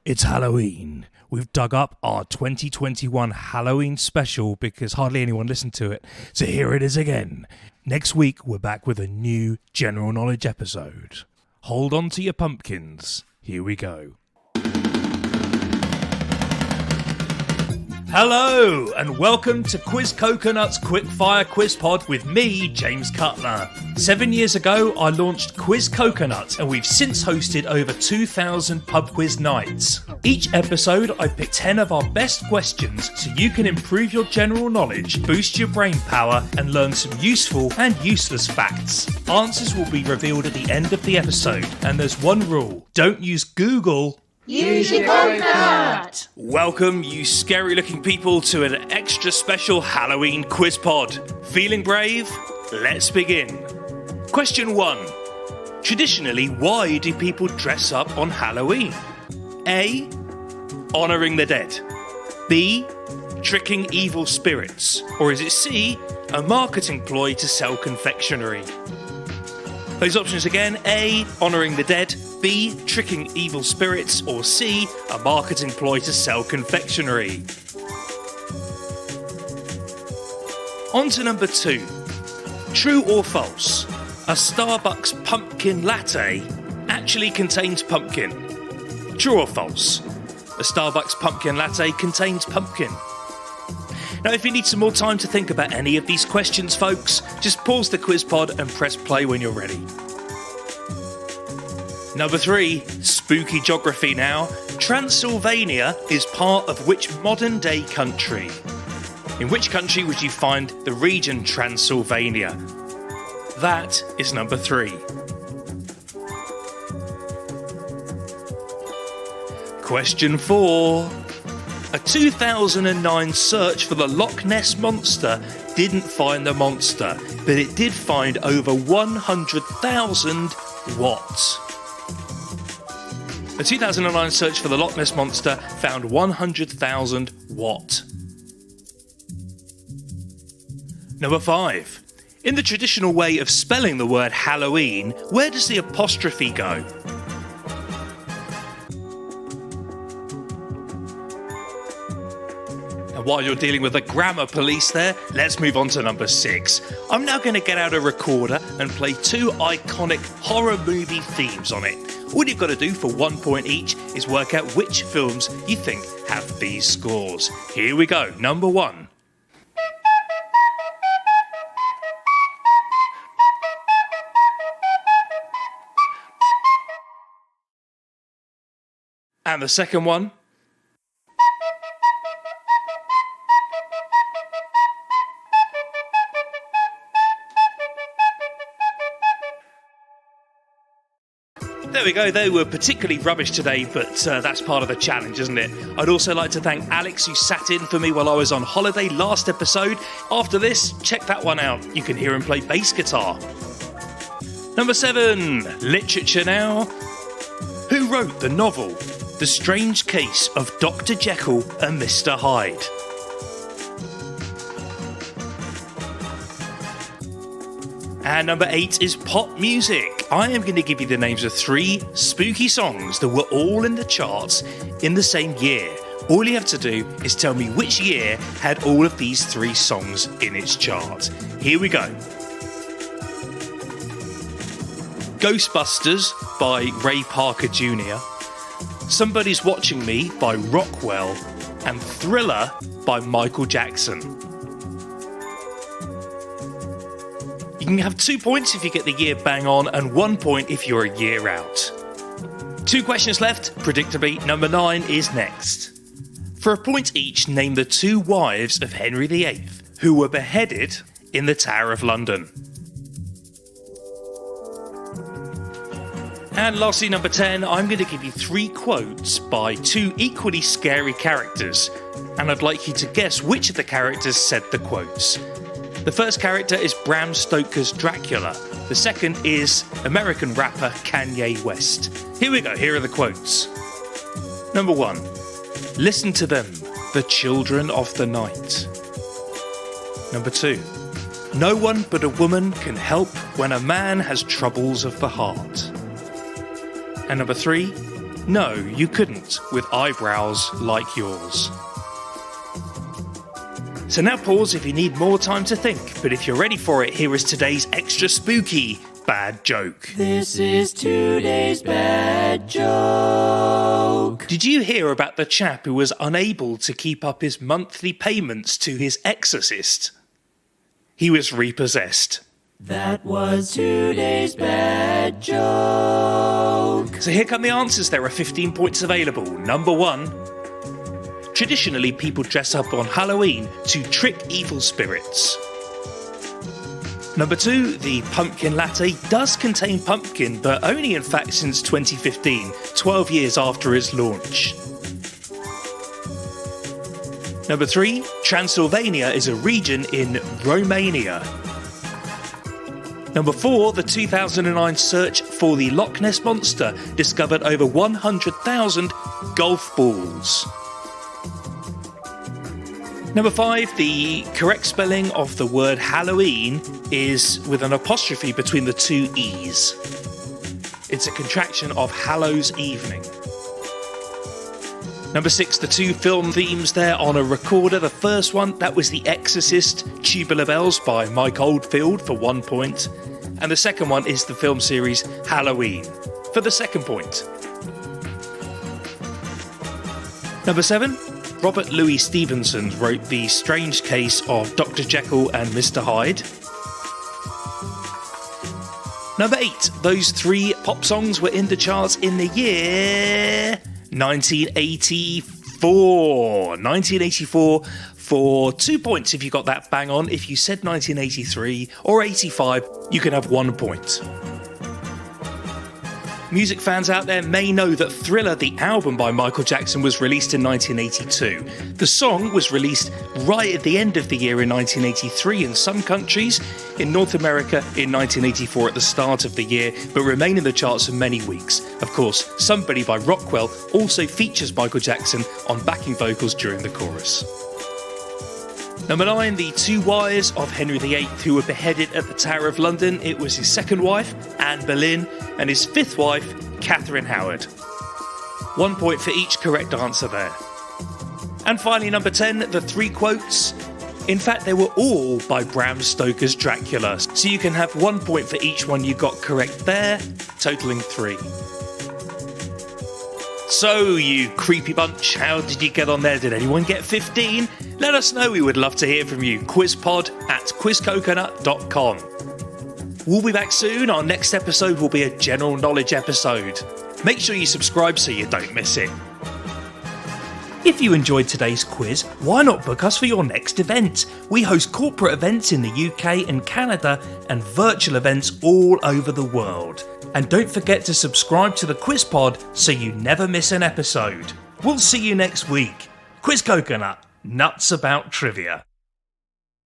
It's Halloween. We've dug up our 2021 Halloween special because hardly anyone listened to it. So here it is again. Next week, we're back with a new general knowledge episode. Hold on to your pumpkins. Here we go. Hello, and welcome to Quiz Coconut's Quickfire Quiz Pod with me, James Cutler. 7 years ago, I launched Quiz Coconut, and we've since hosted over 2,000 pub quiz nights. Each episode, I pick 10 of our best questions so you can improve your general knowledge, boost your brain power, and learn some useful and useless facts. Answers will be revealed at the end of the episode, and there's one rule: don't use Google. Use your coconut! Welcome, you scary-looking people, to an extra special Halloween quiz pod. Feeling brave? Let's begin. Question 1. Traditionally, why do people dress up on Halloween? A. Honouring the dead. B. Tricking evil spirits. Or is it C. A marketing ploy to sell confectionery? Those options again: A. Honouring the dead. B. Tricking evil spirits. Or C. A marketing ploy to sell confectionery. On to number 2. True or false? A Starbucks pumpkin latte actually contains pumpkin. True or false? A Starbucks pumpkin latte contains pumpkin. Now, if you need some more time to think about any of these questions, folks, just pause the quiz pod and press play when you're ready. Number 3, spooky geography now. Transylvania is part of which modern-day country? In which country would you find the region Transylvania? That is number 3. Question 4. A 2009 search for the Loch Ness Monster didn't find the monster, but it did find over 100,000 what? A 2009 search for the Loch Ness Monster found 100,000 what? Number 5. In the traditional way of spelling the word Halloween, where does the apostrophe go? And while you're dealing with the grammar police there, let's move on to number 6. I'm now going to get out a recorder and play 2 iconic horror movie themes on it. All you've got to do for 1 point each is work out which films you think have these scores. Here we go. Number 1. And the second one. There we go, they were particularly rubbish today, but that's part of the challenge, isn't it? I'd also like to thank Alex, who sat in for me while I was on holiday last episode. After this, check that one out. You can hear him play bass guitar. Number 7, literature now. Who wrote the novel The Strange Case of Dr. Jekyll and Mr. Hyde? And number 8 is pop music. I am going to give you the names of 3 spooky songs that were all in the charts in the same year. All you have to do is tell me which year had all of these 3 songs in its chart. Here we go. Ghostbusters by Ray Parker Jr., Somebody's Watching Me by Rockwell, and Thriller by Michael Jackson. You can have 2 points if you get the year bang on, and 1 point if you're a year out. 2 questions left. Predictably, number 9 is next. For a point each, name the 2 wives of Henry VIII who were beheaded in the Tower of London. And lastly, number 10, I'm going to give you 3 quotes by 2 equally scary characters, and I'd like you to guess which of the characters said the quotes. The first character is Bram Stoker's Dracula. The second is American rapper Kanye West. Here we go, here are the quotes. Number 1. Listen to them, the children of the night. Number 2. No one but a woman can help when a man has troubles of the heart. And number 3, no, you couldn't with eyebrows like yours. So now pause if you need more time to think, but if you're ready for it, here is today's extra spooky bad joke. This is today's bad joke. Did you hear about the chap who was unable to keep up his monthly payments to his exorcist? He was repossessed. That was today's bad joke. So here come the answers. There are 15 points available. Number 1. Traditionally, people dress up on Halloween to trick evil spirits. Number 2, the pumpkin latte does contain pumpkin, but only in fact since 2015, 12 years after its launch. Number 3, Transylvania is a region in Romania. Number 4, the 2009 search for the Loch Ness Monster discovered over 100,000 golf balls. Number 5, the correct spelling of the word Halloween is with an apostrophe between the 2 E's. It's a contraction of Hallows Evening. Number 6, the 2 film themes there on a recorder. The first one, that was The Exorcist, Tubular Bells by Mike Oldfield for 1 point. And the second one is the film series Halloween for the 2nd point. Number 7, Robert Louis Stevenson wrote The Strange Case of Dr. Jekyll and Mr. Hyde. Number 8, those 3 pop songs were in the charts in the year 1984. 1984 for 2 points if you got that bang on. If you said 1983 or 85, you can have 1 point. Music fans out there may know that Thriller, the album by Michael Jackson, was released in 1982. The song was released right at the end of the year in 1983 in some countries, in North America in 1984 at the start of the year, but remained in the charts for many weeks. Of course, Somebody by Rockwell also features Michael Jackson on backing vocals during the chorus. Number 9, the 2 wives of Henry VIII who were beheaded at the Tower of London. It was his 2nd wife, Anne Boleyn, and his 5th wife, Catherine Howard. 1 point for each correct answer there. And finally, number 10, the 3 quotes. In fact, they were all by Bram Stoker's Dracula, so you can have 1 point for each one you got correct there, totaling 3. So, you creepy bunch, how did you get on there? Did anyone get 15? Let us know, we would love to hear from you. quizpod@quizcoconut.com. We'll be back soon. Our next episode will be a general knowledge episode. Make sure you subscribe so you don't miss it. If you enjoyed today's quiz, why not book us for your next event? We host corporate events in the UK and Canada and virtual events all over the world. And don't forget to subscribe to the Quiz Pod so you never miss an episode. We'll see you next week. Quiz Coconut, nuts about trivia.